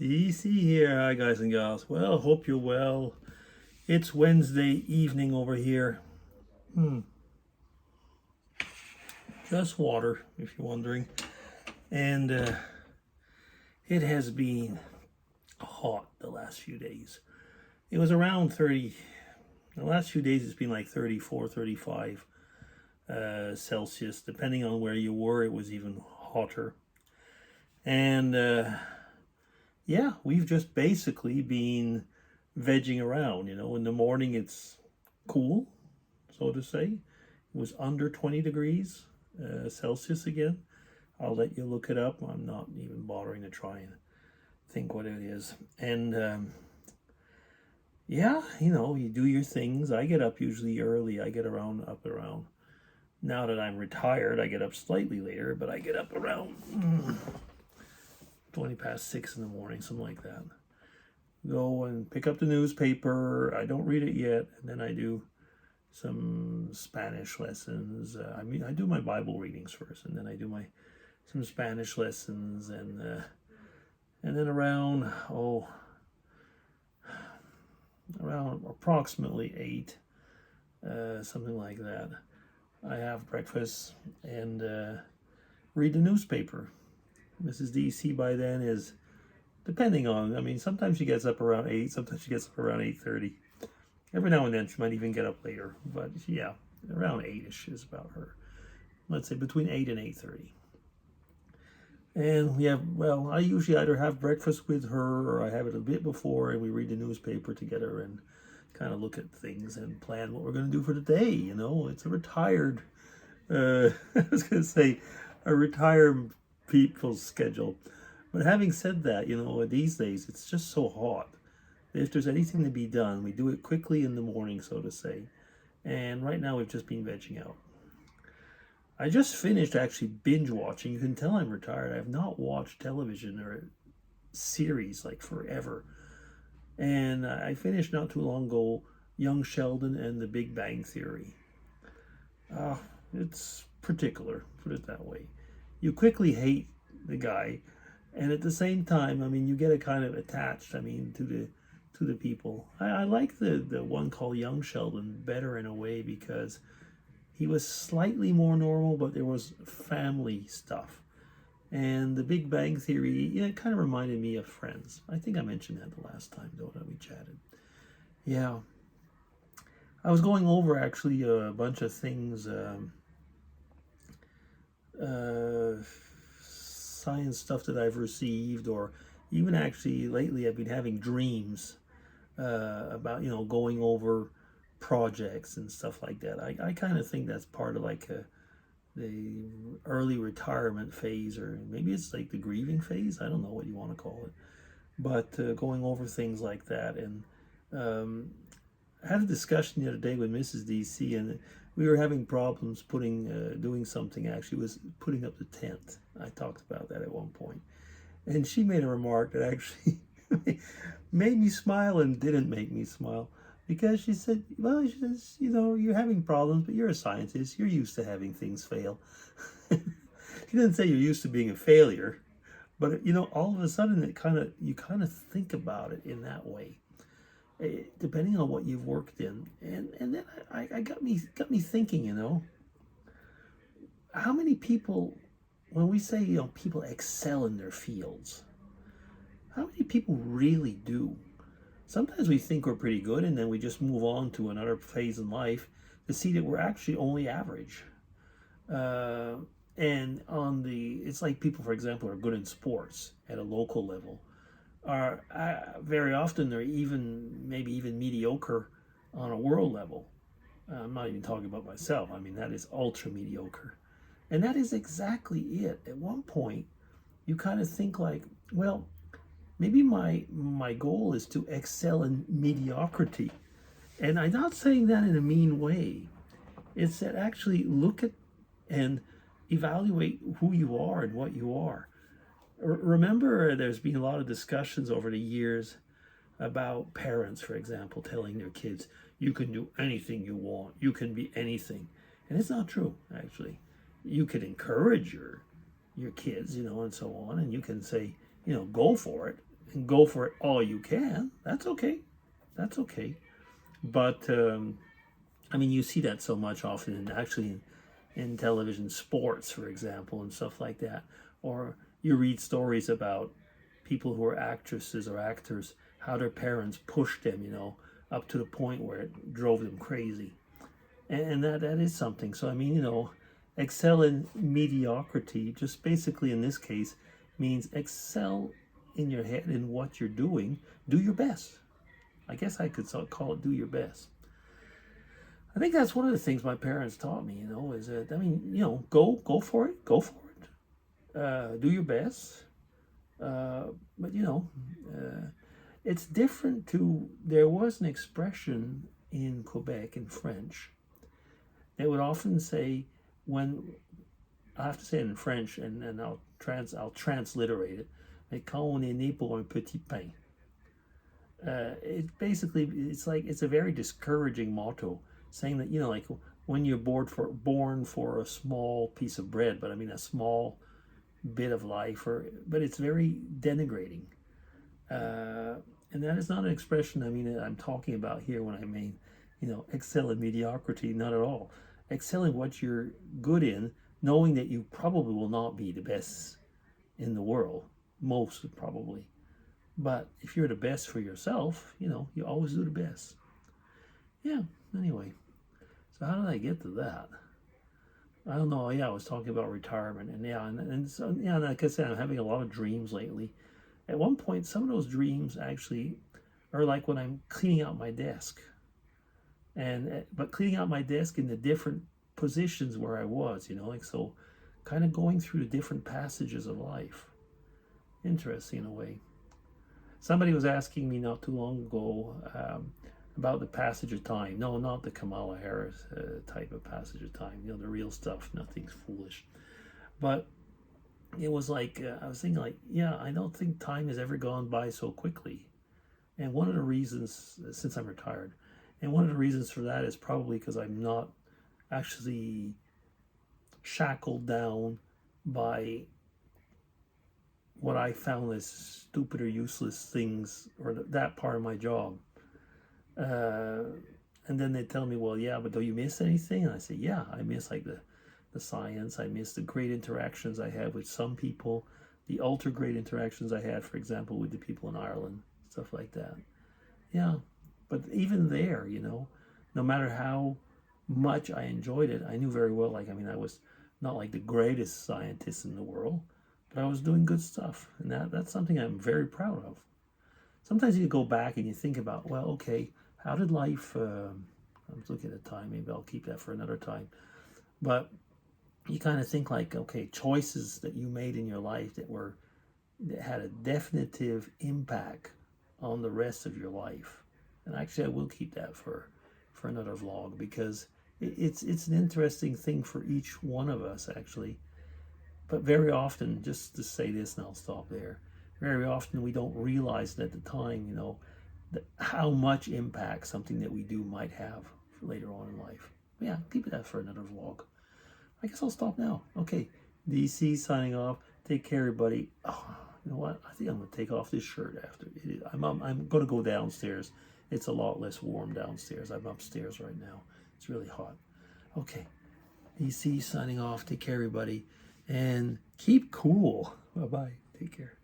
DC here. Hi, guys and gals. Well, hope you're well. It's Wednesday evening over here. Just water, if you're wondering. And it has been hot the last few days. It was around 30. The last few days, it's been like 34, 35 Celsius. Depending on where you were, it was even hotter. And yeah, we've just basically been vegging around. In the morning it's cool, so to say. It was under 20 degrees Celsius again. I'll let you look it up. I'm not even bothering to try and think what it is. And yeah, you do your things. I get up usually early. I get up around. Now that I'm retired, I get up slightly later, but I get up around 20 past 6 in the morning, something like that. Go and pick up the newspaper. I don't read it yet, and then I do some Spanish lessons. I do my Bible readings first, and then I do some Spanish lessons, and then around approximately 8, something like that, I have breakfast and read the newspaper. Mrs. DC by then is, depending on, sometimes she gets up around 8, sometimes she gets up around 8:30. Every now and then she might even get up later, but yeah, around 8ish is about her. Let's say between 8 and 8:30. And I usually either have breakfast with her or I have it a bit before, and we read the newspaper together and kind of look at things and plan what we're going to do for the day. It's a retired, I was going to say, a retired people's schedule. But having said that, these days it's just so hot. If there's anything to be done, we do it quickly in the morning, so to say. And right now we've just been vegging out. I just finished actually binge watching. You can tell I'm retired. I have not watched television or series like forever. And I finished not too long ago Young Sheldon and The Big Bang Theory. It's particular, put it that way. You quickly hate the guy, and at the same time, you get a kind of attached, to the people. I like the one called Young Sheldon better in a way because he was slightly more normal, but there was family stuff. And The Big Bang Theory, yeah, it kind of reminded me of Friends. I think I mentioned that the last time, though, that we chatted. Yeah. I was going over, actually, a bunch of things, science stuff that I've received, or even actually lately I've been having dreams about, going over projects and stuff like that. I kind of think that's part of like the early retirement phase, or maybe it's like the grieving phase. I don't know what you want to call it, but going over things like that. And I had a discussion the other day with Mrs. DC, and we were having problems doing something. Actually, was putting up the tent. I talked about that at one point, and she made a remark that actually made me smile and didn't make me smile, because she said, "Well, she says, you're having problems, but you're a scientist. You're used to having things fail." She didn't say you're used to being a failure, but all of a sudden you kind of think about it in that way, depending on what you've worked in, and then I got me thinking, how many people, when we say people excel in their fields, how many people really do? Sometimes we think we're pretty good, and then we just move on to another phase in life to see that we're actually only average. And it's like people, for example, are good in sports at a local level, are very often they're maybe even mediocre on a world level. I'm not even talking about myself. That is ultra mediocre. And that is exactly it. At one point, you kind of think like, well, maybe my goal is to excel in mediocrity. And I'm not saying that in a mean way. It's that actually look at and evaluate who you are and what you are. Remember, there's been a lot of discussions over the years about parents, for example, telling their kids, you can do anything you want, you can be anything. And it's not true, actually. You can encourage your kids, and so on, and you can say, go for it, and go for it all you can. That's okay. That's okay. But I mean, you see that so much often, in television, sports, for example, and stuff like that. Or you read stories about people who are actresses or actors, how their parents pushed them, up to the point where it drove them crazy. And that is something. So, I mean, excel in mediocrity, just basically in this case, means excel in your head in what you're doing. Do your best. I guess I could call it do your best. I think that's one of the things my parents taught me, is that, I mean, go for it, do your best. But, it's different there was an expression in Quebec in French. They would often say, I have to say it in French, and I'll transliterate it. Mais quand on est né pour un petit pain. It's a very discouraging motto, saying that, like when you're born for a small piece of bread, but I mean a small bit of life, but it's very denigrating. And that is not an expression, I mean, I'm talking about here when I mean, excel in mediocrity, not at all. Excel in what you're good in, knowing that you probably will not be the best in the world, most probably. But if you're the best for yourself, you always do the best. Yeah, anyway. So how did I get to that? I don't know. Yeah, I was talking about retirement. And so, like I said, I'm having a lot of dreams lately. At one point, some of those dreams actually are like when I'm cleaning out my desk. But cleaning out my desk in the different positions where I was, so kind of going through the different passages of life. Interesting in a way. Somebody was asking me not too long ago about the passage of time. No, not the Kamala Harris type of passage of time. The real stuff. Nothing's foolish. But it was like, I was thinking like, yeah, I don't think time has ever gone by so quickly. And one of the reasons, since I'm retired, and one of the reasons for that is probably because I'm not actually shackled down by what I found as stupid or useless things, or that part of my job. And then they tell me, well, yeah, but do you miss anything? And I say, yeah, I miss like the science. I miss the great interactions I had with some people, the ultra great interactions I had, for example, with the people in Ireland, stuff like that. Yeah, but even there, no matter how much I enjoyed it, I knew very well, like, I mean, I was not like the greatest scientist in the world, but I was doing good stuff, and that's something I'm very proud of. Sometimes you go back and you think about, well, okay, how did life, I'm looking at the time, maybe I'll keep that for another time, but you kind of think like, okay, choices that you made in your life that had a definitive impact on the rest of your life. And actually, I will keep that for another vlog, because it's an interesting thing for each one of us, actually. But very often, just to say this, and I'll stop there, very often we don't realize at the time, how much impact something that we do might have later on in life. But yeah, keep that for another vlog. I guess I'll stop now. Okay, DC signing off. Take care, everybody. Oh, you know what? I think I'm going to take off this shirt after. I'm going to go downstairs. It's a lot less warm downstairs. I'm upstairs right now. It's really hot. Okay, DC signing off. Take care, everybody. And keep cool. Bye-bye. Take care.